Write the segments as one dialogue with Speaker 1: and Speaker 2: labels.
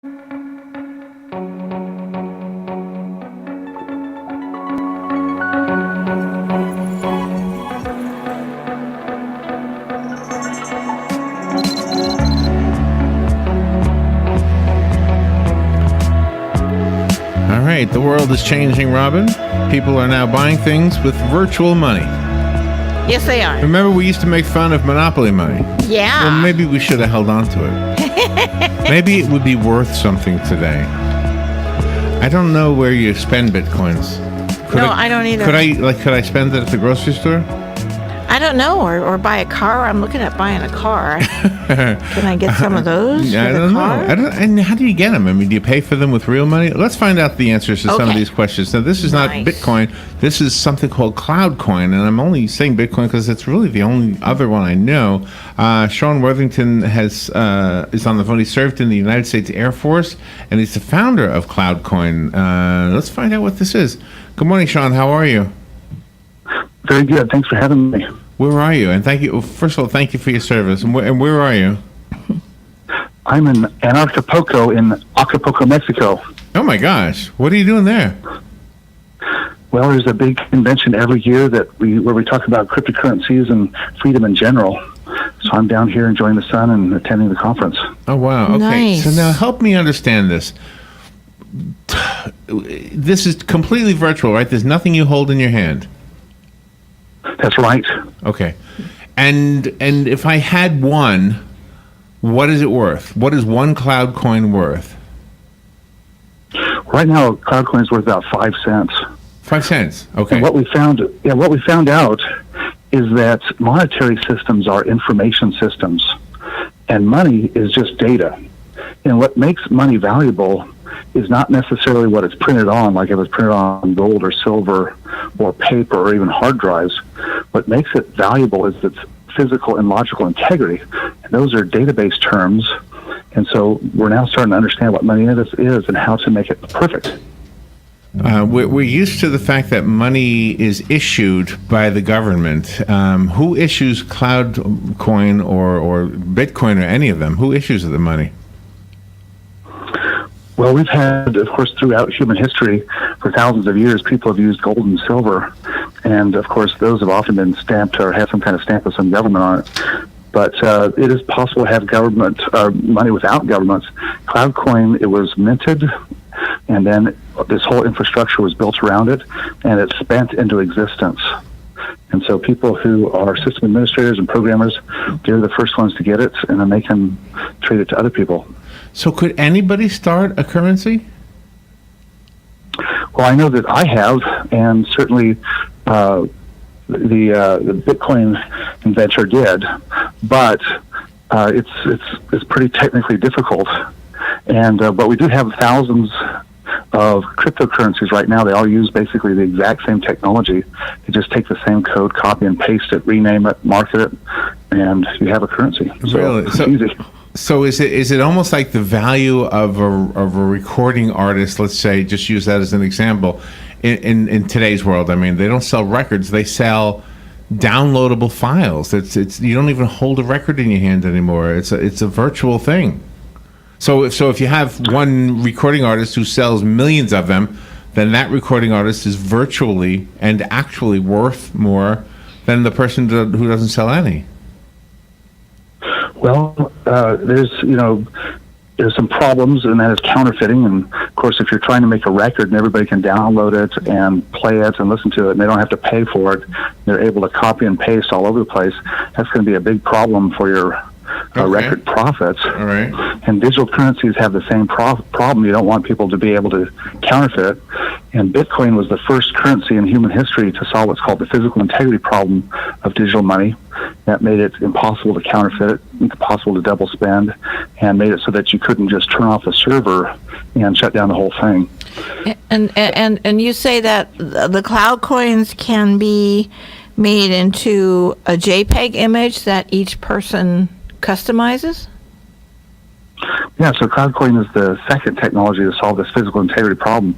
Speaker 1: All right, the world is changing, Robin. People are now buying things with virtual money.
Speaker 2: Yes, they are.
Speaker 1: Remember, we used to make fun of monopoly money.
Speaker 2: Yeah.
Speaker 1: Well, maybe we should have held on to it. Maybe it would be worth something today. I don't know where you spend bitcoins.
Speaker 2: I don't either.
Speaker 1: Could I spend it at the grocery store?
Speaker 2: I don't know, or buy a car. I'm looking at buying a car. Can I get some of those?
Speaker 1: I don't know. And how do you get them? I mean, do you pay for them with real money? Let's find out the answers to some of these questions. Now, this is not Bitcoin. This is something called CloudCoin, and I'm only saying Bitcoin because it's really the only other one I know. Sean Worthington is on the phone. He served in the United States Air Force, and he's the founder of CloudCoin. Let's find out what this is. Good morning, Sean. How are you?
Speaker 3: Very good. Thanks for having me.
Speaker 1: Where are you? And thank you. First of all, thank you for your service. And where are you?
Speaker 3: I'm in Acapulco, Mexico.
Speaker 1: Oh my gosh! What are you doing there?
Speaker 3: Well, there's a big convention every year where we talk about cryptocurrencies and freedom in general. So I'm down here enjoying the sun and attending the conference.
Speaker 1: Oh wow! Okay,
Speaker 2: nice.
Speaker 1: So now help me understand this. This is completely virtual, right? There's nothing you hold in your hand.
Speaker 3: That's right.
Speaker 1: Okay. And if I had one, what is it worth? What is one CloudCoin worth?
Speaker 3: Right now, CloudCoin is worth about 5 cents.
Speaker 1: 5 cents. Okay.
Speaker 3: And what we found out is that monetary systems are information systems, and money is just data. And what makes money valuable is not necessarily what it's printed on, like if it's printed on gold or silver or paper or even hard drives. What makes it valuable is its physical and logical integrity. And those are database terms. And so we're now starting to understand what money is and how to make it perfect.
Speaker 1: We're used to the fact that money is issued by the government. Who issues CloudCoin or Bitcoin or any of them? Who issues the money?
Speaker 3: Well, we've had, of course, throughout human history, for thousands of years, people have used gold and silver. And, of course, those have often been stamped or have some kind of stamp of some government on it. But it is possible to have government money without governments. CloudCoin, it was minted, and then this whole infrastructure was built around it, and it's spent into existence. And so people who are system administrators and programmers, they're the first ones to get it, and then they can trade it to other people.
Speaker 1: So could anybody start a currency?
Speaker 3: Well, I know that I have, and certainly the Bitcoin inventor did, but it's pretty technically difficult. And but we do have thousands of cryptocurrencies right now. They all use basically the exact same technology. You just take the same code, copy and paste it, rename it, market it, and you have a currency.
Speaker 1: Really?
Speaker 3: It's easy.
Speaker 1: So is it almost like the value of a recording artist? Let's say, just use that as an example. In today's world, I mean, they don't sell records; they sell downloadable files. It's you don't even hold a record in your hand anymore. It's a virtual thing. So if you have one recording artist who sells millions of them, then that recording artist is virtually and actually worth more than the person who doesn't sell any.
Speaker 3: Well, there's some problems, and that is counterfeiting. And of course, if you're trying to make a record and everybody can download it and play it and listen to it, and they don't have to pay for it, they're able to copy and paste all over the place. That's going to be a big problem for your record profits.
Speaker 1: All right.
Speaker 3: And digital currencies have the same problem. You don't want people to be able to counterfeit it. And Bitcoin was the first currency in human history to solve what's called the physical integrity problem of digital money. That made it impossible to counterfeit it, impossible to double spend, and made it so that you couldn't just turn off the server and shut down the whole thing.
Speaker 2: And you say that the cloud coins can be made into a JPEG image that each person customizes?
Speaker 3: Yeah, so CloudCoin is the second technology to solve this physical integrity problem.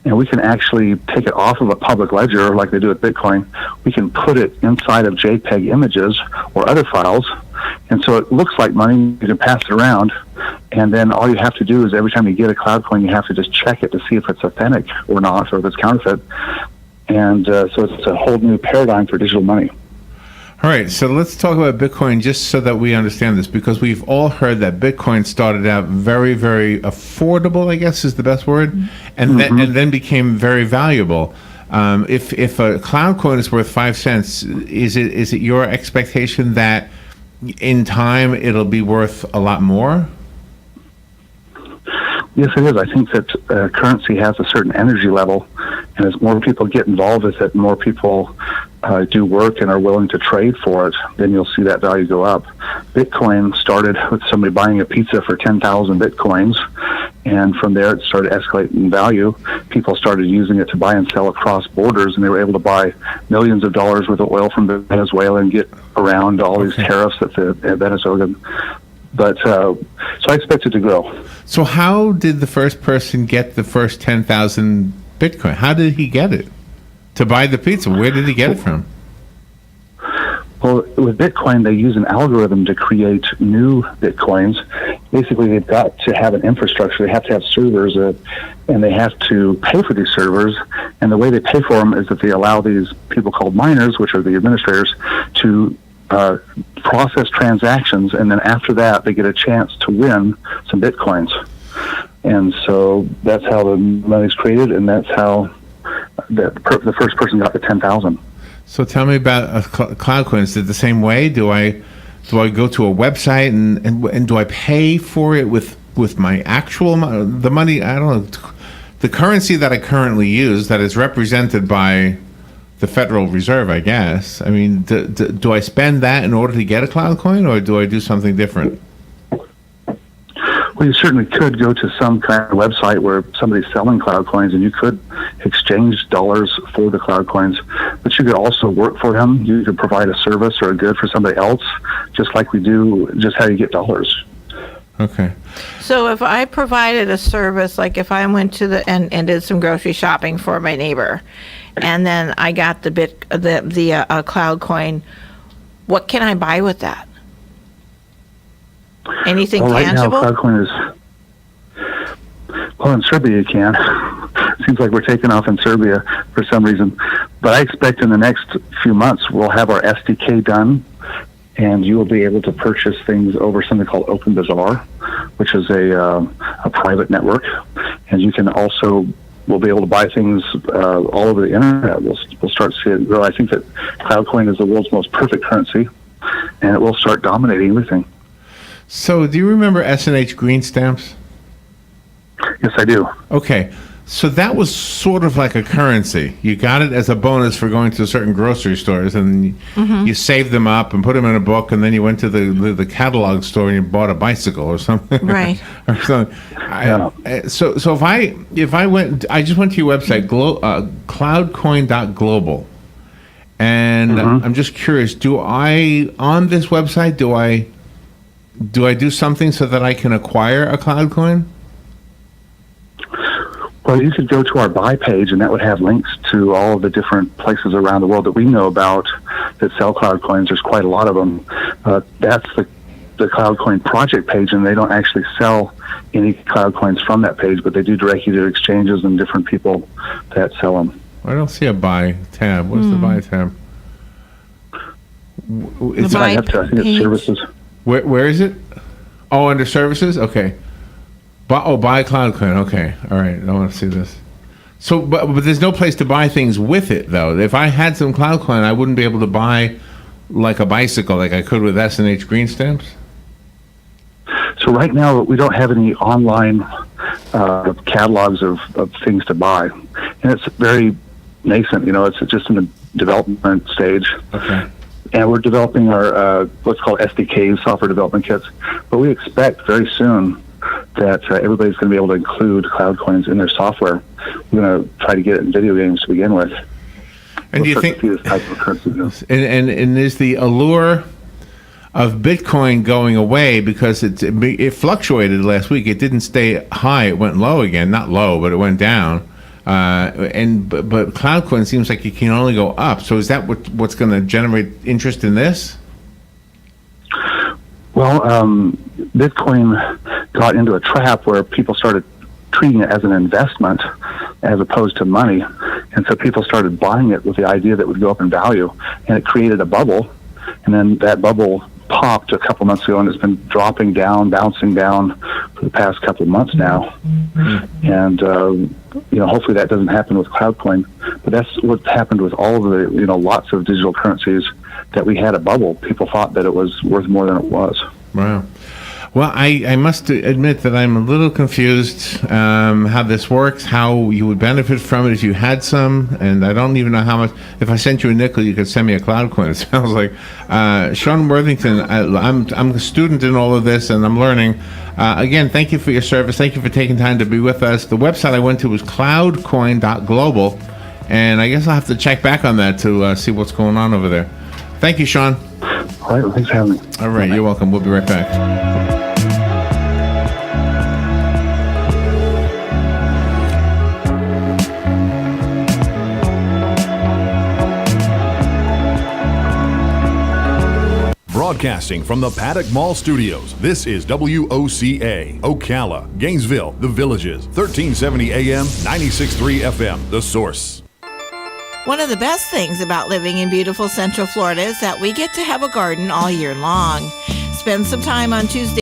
Speaker 3: And we can actually take it off of a public ledger like they do with Bitcoin. We can put it inside of JPEG images or other files, And so it looks like money. You can pass it around, and then all you have to do is every time you get a CloudCoin, you have to just check it to see if it's authentic or not, or if it's counterfeit. And so it's a whole new paradigm for digital money.
Speaker 1: All right, so let's talk about Bitcoin just so that we understand this, because we've all heard that Bitcoin started out very, very affordable, I guess is the best word, and then became very valuable. If a CloudCoin is worth 5 cents, is it your expectation that in time it'll be worth a lot more?
Speaker 3: Yes, it is. I think that currency has a certain energy level, and as more people get involved with it, more people do work and are willing to trade for it, then you'll see that value go up. Bitcoin started with somebody buying a pizza for 10,000 Bitcoins, and from there it started escalating in value. People started using it to buy and sell across borders, and they were able to buy millions of dollars worth of oil from Venezuela and get around all these tariffs that Venezuela. But so I expect it to grow.
Speaker 1: So how did the first person get the first 10,000 Bitcoin? How did he get it to buy the pizza? Where did he get it from?
Speaker 3: Well, with Bitcoin, they use an algorithm to create new Bitcoins. Basically, they've got to have an infrastructure. They have to have servers, and they have to pay for these servers. And the way they pay for them is that they allow these people called miners, which are the administrators, to process transactions, and then after that they get a chance to win some Bitcoins. And so that's how the money's created, and that's how the first person got the 10,000.
Speaker 1: So tell me about CloudCoin. Is it the same way? Do I go to a website and do I pay for it with my actual the money? I don't know, the currency that I currently use that is represented by the Federal Reserve, I guess. I mean, do I spend that in order to get a CloudCoin, or do I do something different?
Speaker 3: Well, you certainly could go to some kind of website where somebody's selling CloudCoins, and you could exchange dollars for the CloudCoins, but you could also work for them. You could provide a service or a good for somebody else, just like we do, just how you get dollars.
Speaker 1: Okay.
Speaker 2: So if I provided a service, like if I went to and did some grocery shopping for my neighbor, and then I got the CloudCoin, what can I buy with that? Anything tangible?
Speaker 3: Right now, CloudCoin is... Well, in Serbia you can. Seems like we're taking off in Serbia for some reason. But I expect in the next few months we'll have our SDK done, and you will be able to purchase things over something called Open Bazaar, which is a private network. And you can also... We'll be able to buy things all over the internet. We'll start seeing it grow. I think that CloudCoin is the world's most perfect currency, and it will start dominating everything.
Speaker 1: So do you remember S&H green stamps?
Speaker 3: Yes, I do.
Speaker 1: Okay. So that was sort of like a currency. You got it as a bonus for going to certain grocery stores, and you saved them up and put them in a book, and then you went to the catalog store and you bought a bicycle or something.
Speaker 2: Right.
Speaker 1: Or something. So if I went, I just went to your website, cloudcoin.global, and I'm just curious, on this website, do I do something so that I can acquire a CloudCoin?
Speaker 3: Well, you could go to our buy page, and that would have links to all of the different places around the world that we know about that sell CloudCoins. There's quite a lot of them. That's the CloudCoin project page, and they don't actually sell any CloudCoins from that page, but they do direct you to exchanges and different people that sell them.
Speaker 1: I don't see a buy tab. What's the buy tab?
Speaker 2: The buy
Speaker 3: I think it's services.
Speaker 1: Where is it? Oh, under services? Okay. Buy CloudCoin. Okay. All right. I want to see this. So, but there's no place to buy things with it, though. If I had some CloudCoin, I wouldn't be able to buy like a bicycle like I could with S&H green stamps?
Speaker 3: So right now, we don't have any online catalogs of things to buy. And it's very nascent. It's just in the development stage.
Speaker 1: Okay.
Speaker 3: And we're developing our what's called SDKs, software development kits. But we expect very soon that everybody's going to be able to include CloudCoins in their software. We're going to try to get it in video games to begin with.
Speaker 1: And do you think,
Speaker 3: this type of currency,
Speaker 1: and is the allure of Bitcoin going away because it fluctuated last week? It didn't stay high; it went low again. Not low, but it went down. But CloudCoin seems like it can only go up. So is that what's going to generate interest in this?
Speaker 3: Well, Bitcoin got into a trap where people started treating it as an investment as opposed to money. And so people started buying it with the idea that it would go up in value. And it created a bubble. And then that bubble popped a couple months ago, and it's been dropping down, bouncing down for the past couple of months now. And, hopefully that doesn't happen with CloudCoin. But that's what happened with all of the, lots of digital currencies that we had a bubble. People thought that it was worth more than it was.
Speaker 1: Wow. Well, I must admit that I'm a little confused how this works, how you would benefit from it if you had some, and I don't even know how much. If I sent you a nickel, you could send me a CloudCoin. It sounds like Sean Worthington. I'm a student in all of this, and I'm learning. Again, thank you for your service. Thank you for taking time to be with us. The website I went to was cloudcoin.global, and I guess I'll have to check back on that to see what's going on over there. Thank you, Sean.
Speaker 3: All right, well, thanks for having me.
Speaker 1: All right, you're welcome. We'll be right back.
Speaker 4: Broadcasting from the Paddock Mall Studios, this is WOCA, Ocala, Gainesville, The Villages, 1370 AM, 96.3 FM, The Source.
Speaker 2: One of the best things about living in beautiful Central Florida is that we get to have a garden all year long. Spend some time on Tuesday